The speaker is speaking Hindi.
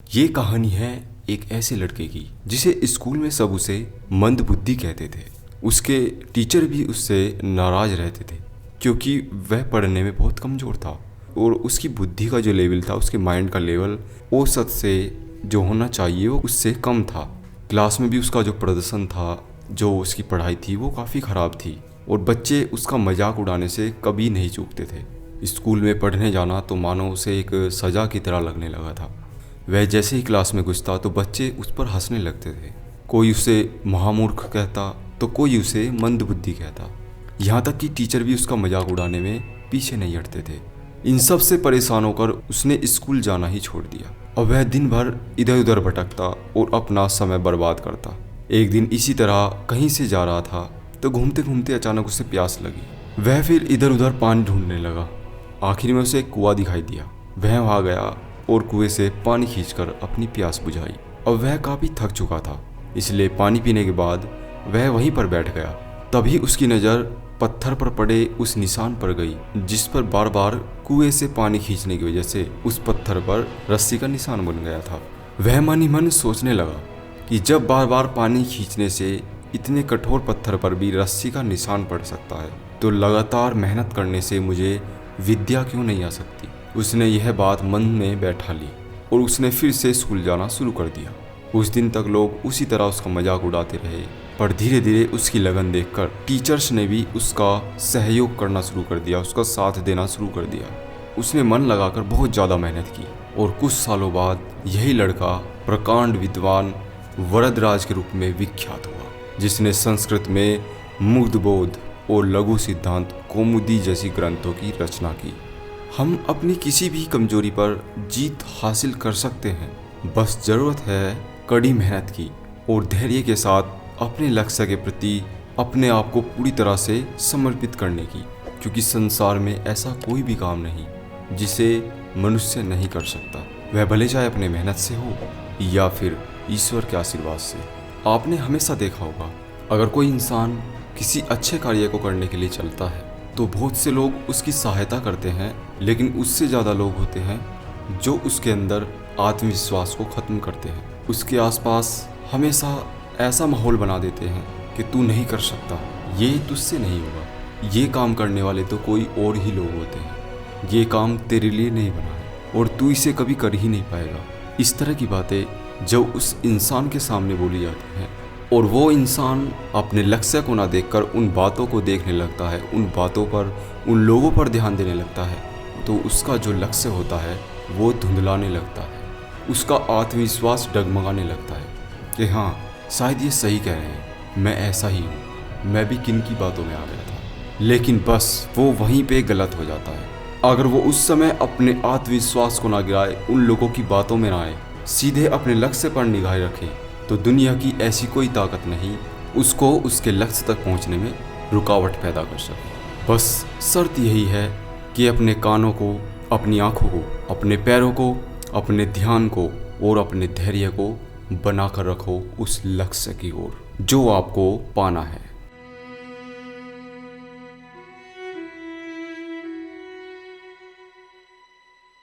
ये कहानी है एक ऐसे लड़के की जिसे स्कूल में सब उसे मंदबुद्धि कहते थे। उसके टीचर भी उससे नाराज रहते थे क्योंकि वह पढ़ने में बहुत कमज़ोर था और उसकी बुद्धि का जो लेवल था, उसके माइंड का लेवल औसत से जो होना चाहिए वो उससे कम था। क्लास में भी उसका जो प्रदर्शन था, जो उसकी पढ़ाई थी, वो काफ़ी ख़राब थी और बच्चे उसका मजाक उड़ाने से कभी नहीं चूकते थे। स्कूल में पढ़ने जाना तो मानो उसे एक सज़ा की तरह लगने लगा था। वह जैसे ही क्लास में घुसता तो बच्चे उस पर हंसने लगते थे। कोई उसे महामूर्ख कहता तो कोई उसे मंदबुद्धि कहता। यहाँ तक कि टीचर भी उसका मजाक उड़ाने में पीछे नहीं हटते थे। इन सब से परेशान होकर उसने स्कूल जाना ही छोड़ दिया और वह दिन भर इधर उधर भटकता और अपना समय बर्बाद करता। एक दिन इसी तरह कहीं से जा रहा था तो घूमते घूमते अचानक उसे प्यास लगी। वह फिर इधर उधर पानी ढूंढने लगा। आखिर में उसे एक कुआं दिखाई दिया। वह वहाँ गया और कुएं से पानी खींचकर अपनी प्यास बुझाई। और वह काफ़ी थक चुका था, इसलिए पानी पीने के बाद वह वहीं पर बैठ गया। तभी उसकी नज़र पत्थर पर पड़े उस निशान पर गई जिस पर बार बार कुएं से पानी खींचने की वजह से उस पत्थर पर रस्सी का निशान बन गया था। वह मन ही मन सोचने लगा कि जब बार बार पानी खींचने से इतने कठोर पत्थर पर भी रस्सी का निशान पड़ सकता है तो लगातार मेहनत करने से मुझे विद्या क्यों नहीं आ सकती। उसने यह बात मन में बैठा ली और उसने फिर से स्कूल जाना शुरू कर दिया। उस दिन तक लोग उसी तरह उसका मजाक उड़ाते रहे, पर धीरे धीरे उसकी लगन देखकर टीचर्स ने भी उसका सहयोग करना शुरू कर दिया, उसका साथ देना शुरू कर दिया। उसने मन लगाकर बहुत ज़्यादा मेहनत की और कुछ सालों बाद यही लड़का प्रकांड विद्वान वरदराज के रूप में विख्यात हुआ, जिसने संस्कृत में मुग्धबोध और लघु सिद्धांत कौमुदी जैसी ग्रंथों की रचना की। हम अपनी किसी भी कमजोरी पर जीत हासिल कर सकते हैं, बस ज़रूरत है कड़ी मेहनत की और धैर्य के साथ अपने लक्ष्य के प्रति अपने आप को पूरी तरह से समर्पित करने की, क्योंकि संसार में ऐसा कोई भी काम नहीं जिसे मनुष्य नहीं कर सकता, वह भले चाहे अपने मेहनत से हो या फिर ईश्वर के आशीर्वाद से। आपने हमेशा देखा होगा, अगर कोई इंसान किसी अच्छे कार्य को करने के लिए चलता है तो बहुत से लोग उसकी सहायता करते हैं, लेकिन उससे ज़्यादा लोग होते हैं जो उसके अंदर आत्मविश्वास को ख़त्म करते हैं। उसके आसपास हमेशा ऐसा माहौल बना देते हैं कि तू नहीं कर सकता, ये तुझसे नहीं होगा, ये काम करने वाले तो कोई और ही लोग होते हैं, ये काम तेरे लिए नहीं बना है और तू इसे कभी कर ही नहीं पाएगा। इस तरह की बातें जब उस इंसान के सामने बोली जाती हैं और वो इंसान अपने लक्ष्य को ना देखकर उन बातों को देखने लगता है, उन बातों पर, उन लोगों पर ध्यान देने लगता है, तो उसका जो लक्ष्य होता है वो धुंधलाने लगता है। उसका आत्मविश्वास डगमगाने लगता है कि हाँ, शायद ये सही कह रहे हैं, मैं ऐसा ही हूँ, मैं भी किन की बातों में आ गया था। लेकिन बस वो वहीं पे गलत हो जाता है। अगर वो उस समय अपने आत्मविश्वास को ना गिराए, उन लोगों की बातों में ना आए, सीधे अपने लक्ष्य पर निगाह रखे, तो दुनिया की ऐसी कोई ताकत नहीं उसको उसके लक्ष्य तक पहुंचने में रुकावट पैदा कर सके। बस शर्त यही है कि अपने कानों को, अपनी आँखों को, अपने पैरों को, अपने ध्यान को और अपने धैर्य को बनाकर रखो उस लक्ष्य की ओर जो आपको पाना है।